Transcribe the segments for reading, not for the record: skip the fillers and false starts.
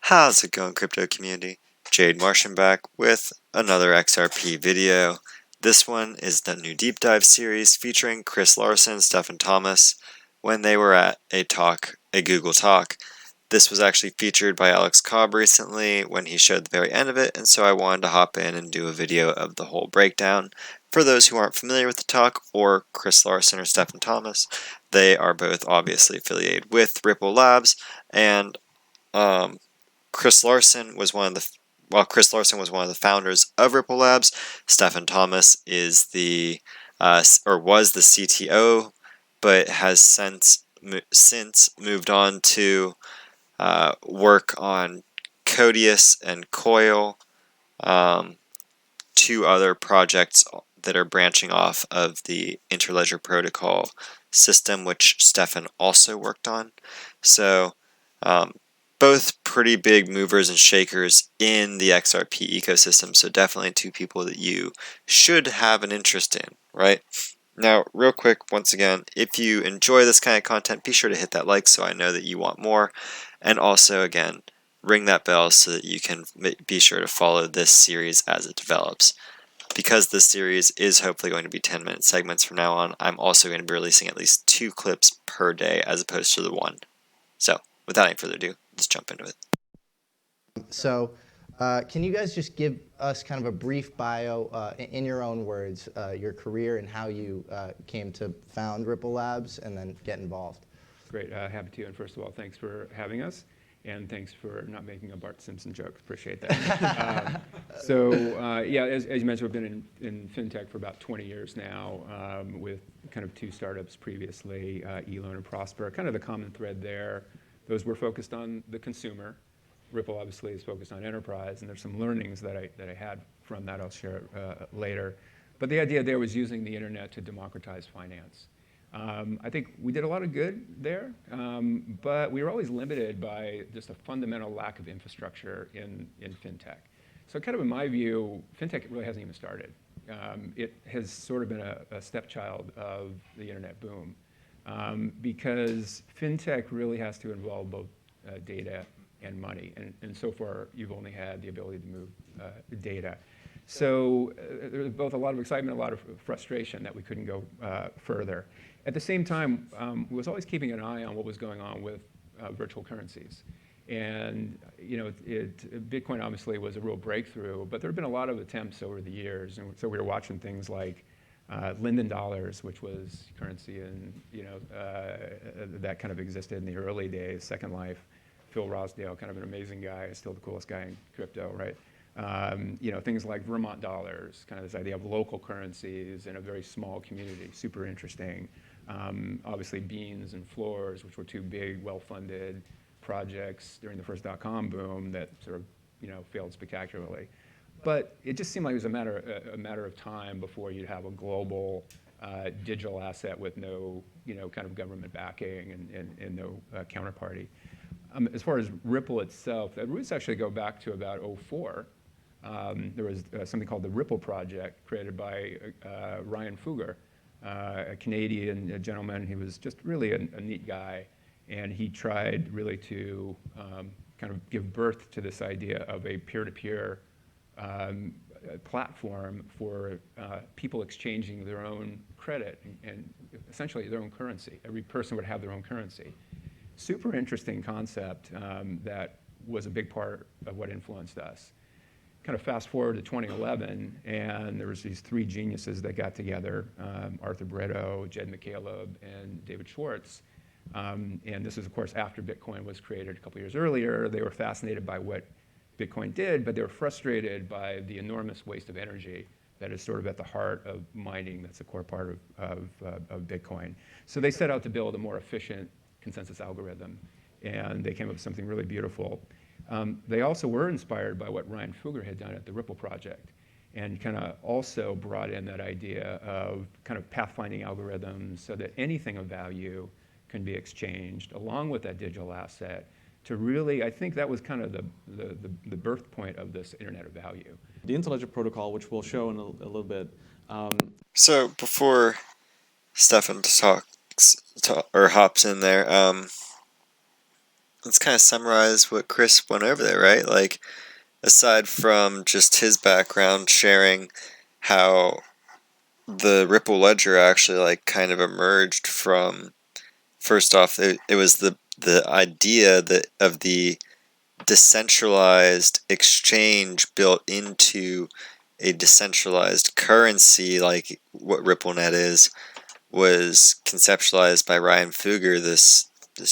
How's it going, crypto community? Jade Martian back with another XRP video. This one is the new deep dive series featuring Chris Larson and Stephen Thomas when they were at a Google talk. This was actually featured by Alex Cobb recently when he showed the very end of it, and so I wanted to hop in and do a video of the whole breakdown. For those who aren't familiar with the talk, or Chris Larson or Stephen Thomas, they are both obviously affiliated with Ripple Labs, and Chris Larson was one of the founders of Ripple Labs. Stephen Thomas is was the CTO, but has since moved on to work on Codius and Coil, two other projects that are branching off of the Interledger Protocol system, which Stefan also worked on. So both pretty big movers and shakers in the XRP ecosystem, so definitely two people that you should have an interest in, right? Now, real quick, once again, if you enjoy this kind of content, be sure to hit that like so I know that you want more, and also, again, ring that bell so that you can be sure to follow this series as it develops. Because this series is hopefully going to be 10-minute segments from now on, I'm also going to be releasing at least 2 clips per day as opposed to the 1. So, without any further ado, let's jump into it. So, can you guys just give us kind of a brief bio in your own words, your career and how you came to found Ripple Labs and then get involved? Great, happy to. And first of all, thanks for having us. And thanks for not making a Bart Simpson joke. Appreciate that. Yeah, as you mentioned, we've been in fintech for about 20 years now, with kind of 2 startups previously, Elon and Prosper. Kind of the common thread there, those were focused on the consumer. Ripple obviously is focused on enterprise, and there's some learnings that I had from that I'll share later. But the idea there was using the internet to democratize finance. I think we did a lot of good there, but we were always limited by just a fundamental lack of infrastructure in fintech. So kind of in my view, fintech really hasn't even started. It has sort of been a stepchild of the internet boom, because fintech really has to involve both data and money, and so far you've only had the ability to move data. So there was both a lot of excitement, a lot of frustration that we couldn't go further. At the same time, was always keeping an eye on what was going on with virtual currencies. And Bitcoin obviously was a real breakthrough, but there have been a lot of attempts over the years. And so we were watching things like Linden dollars, which was currency and that kind of existed in the early days, Second Life. Phil Rosdale, kind of an amazing guy, still the coolest guy in crypto, right? Things like Vermont dollars, kind of this idea of local currencies in a very small community, super interesting. Obviously beans and floors, which were 2 big, well-funded projects during the first dot-com boom that sort of failed spectacularly. But it just seemed like it was a matter of time before you'd have a global digital asset with no kind of government backing and no counterparty. As far as Ripple itself, the roots actually go back to about 2004. There was something called the Ripple Project created by Ryan Fugger, a Canadian gentleman. He was just really a neat guy, and he tried really to kind of give birth to this idea of a peer-to-peer platform for people exchanging their own credit and essentially their own currency. Every person would have their own currency. Super interesting concept that was a big part of what influenced us. Kind of fast forward to 2011, and there was these 3 geniuses that got together, Arthur Bretto, Jed McCaleb, and David Schwartz. And this is, of course, after Bitcoin was created a couple years earlier. They were fascinated by what Bitcoin did, but they were frustrated by the enormous waste of energy that is sort of at the heart of mining. That's a core part of Bitcoin. So they set out to build a more efficient consensus algorithm, and they came up with something really beautiful. They also were inspired by what Ryan Fugger had done at the Ripple Project, and kind of also brought in that idea of kind of pathfinding algorithms so that anything of value can be exchanged along with that digital asset to really, I think that was kind of the birth point of this Internet of Value. The Interledger Protocol, which we'll show in a little bit. So before Stefan hops in there, let's kind of summarize what Chris went over there, right? Like, aside from just his background sharing how the Ripple ledger actually like kind of emerged from, first off, it was the idea that of the decentralized exchange built into a decentralized currency like what RippleNet is, was conceptualized by Ryan Fugger, this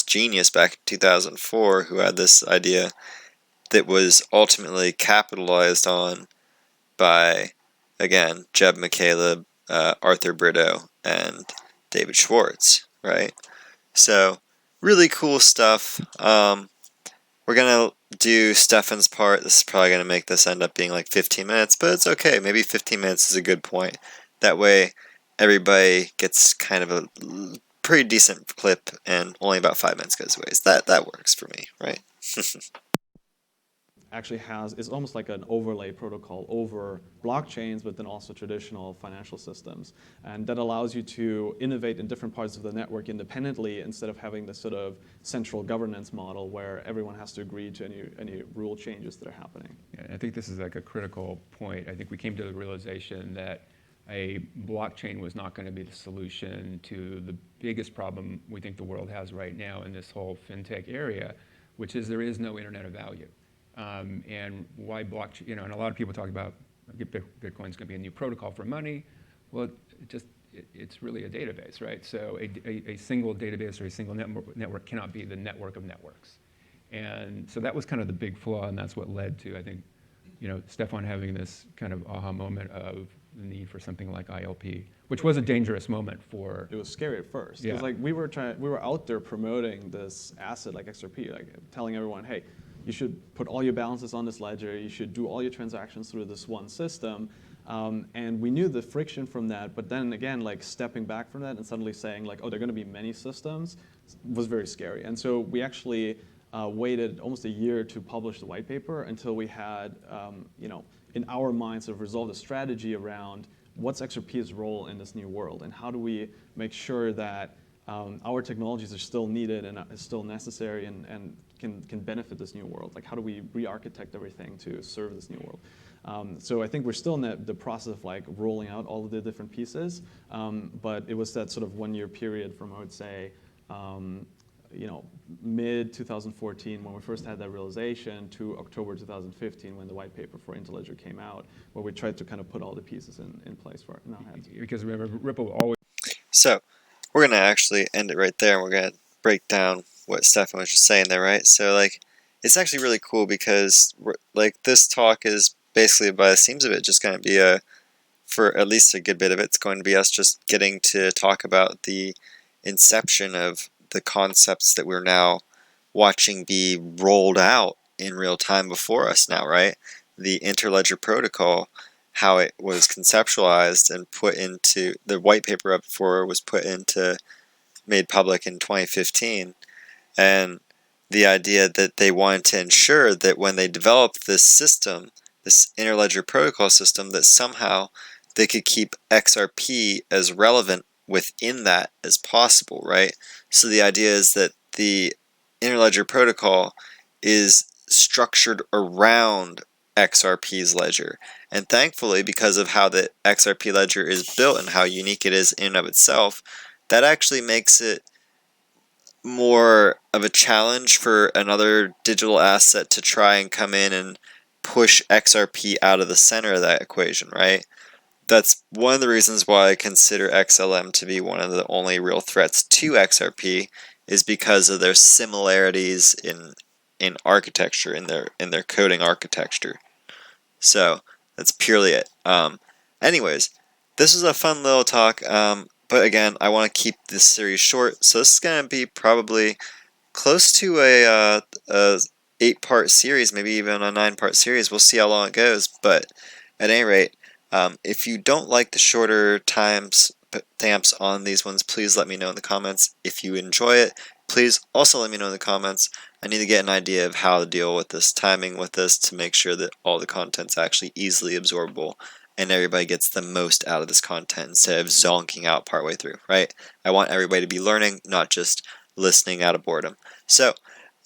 genius back in 2004 who had this idea that was ultimately capitalized on by, again, Jeb McCaleb, Arthur Brito, and David Schwartz, right? So, really cool stuff. We're going to do Stefan's part. This is probably going to make this end up being like 15 minutes, but it's okay. Maybe 15 minutes is a good point. That way, everybody gets kind of a pretty decent clip, and only about 5 minutes goes away. So that works for me, right? Actually is almost like an overlay protocol over blockchains, but then also traditional financial systems. And that allows you to innovate in different parts of the network independently instead of having this sort of central governance model where everyone has to agree to any rule changes that are happening. Yeah, I think this is like a critical point. I think we came to the realization that a blockchain was not going to be the solution to the biggest problem we think the world has right now in this whole fintech area, which is there is no internet of value. And why blockchain, and a lot of people talk about Bitcoin's going to be a new protocol for money. Well, it's really a database, right? So a single database or a single network cannot be the network of networks. And so that was kind of the big flaw, and that's what led to, I think, Stefan having this kind of aha moment of the need for something like ILP, which was a dangerous moment for. It was scary at first. Yeah. It was like we were out there promoting this asset like XRP, like telling everyone, hey, you should put all your balances on this ledger. You should do all your transactions through this one system. And we knew the friction from that, but then again, like stepping back from that and suddenly saying like, oh, there are going to be many systems was very scary. And so we actually waited almost a year to publish the white paper until we had, in our minds, have resolved a strategy around what's XRP's role in this new world and how do we make sure that our technologies are still needed and is still necessary and can benefit this new world. Like how do we re-architect everything to serve this new world? So I think we're still in the process of like rolling out all of the different pieces, but it was that sort of 1 year period from, I would say, mid 2014 when we first had that realization to October 2015 when the white paper for Interledger came out, where we tried to kind of put all the pieces in place for it in our heads. Because remember, Ripple always. So, we're going to actually end it right there, and we're going to break down what Stefan was just saying there, right? So, like, it's actually really cool because, like, this talk is basically, by the seams of it, just going to be for at least a good bit of it, it's going to be us just getting to talk about the inception of the concepts that we're now watching be rolled out in real time before us now, right? The Interledger protocol, how it was conceptualized and put into the white paper up before was made public in 2015, and the idea that they wanted to ensure that when they developed this system, this Interledger protocol system, that somehow they could keep XRP as relevant within that as possible, right? So the idea is that the Interledger protocol is structured around XRP's ledger. And thankfully, because of how the XRP ledger is built and how unique it is in and of itself, that actually makes it more of a challenge for another digital asset to try and come in and push XRP out of the center of that equation, right? That's one of the reasons why I consider XLM to be one of the only real threats to XRP, is because of their similarities in architecture, in their coding architecture. So that's purely it. Anyways, this was a fun little talk, but again, I want to keep this series short, so this is going to be probably close to a 8-part series, maybe even a 9-part series. We'll see how long it goes, but at any rate, if you don't like the shorter stamps on these ones, please let me know in the comments. If you enjoy it, please also let me know in the comments. I need to get an idea of how to deal with this timing with this to make sure that all the content's actually easily absorbable and everybody gets the most out of this content instead of zonking out partway through, right? I want everybody to be learning, not just listening out of boredom. So,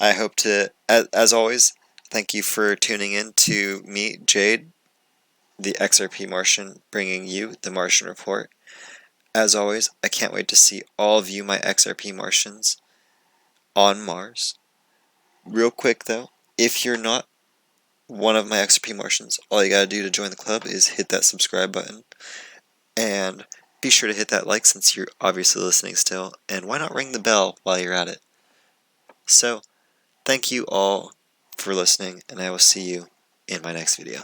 I hope to, as always, thank you for tuning in to meet Jade, the XRP Martian, bringing you the Martian Report. As always, I can't wait to see all of you, my XRP Martians, on Mars. Real quick though, if you're not one of my XRP Martians, all you gotta do to join the club is hit that subscribe button. And be sure to hit that like since you're obviously listening still. And why not ring the bell while you're at it? So, thank you all for listening, and I will see you in my next video.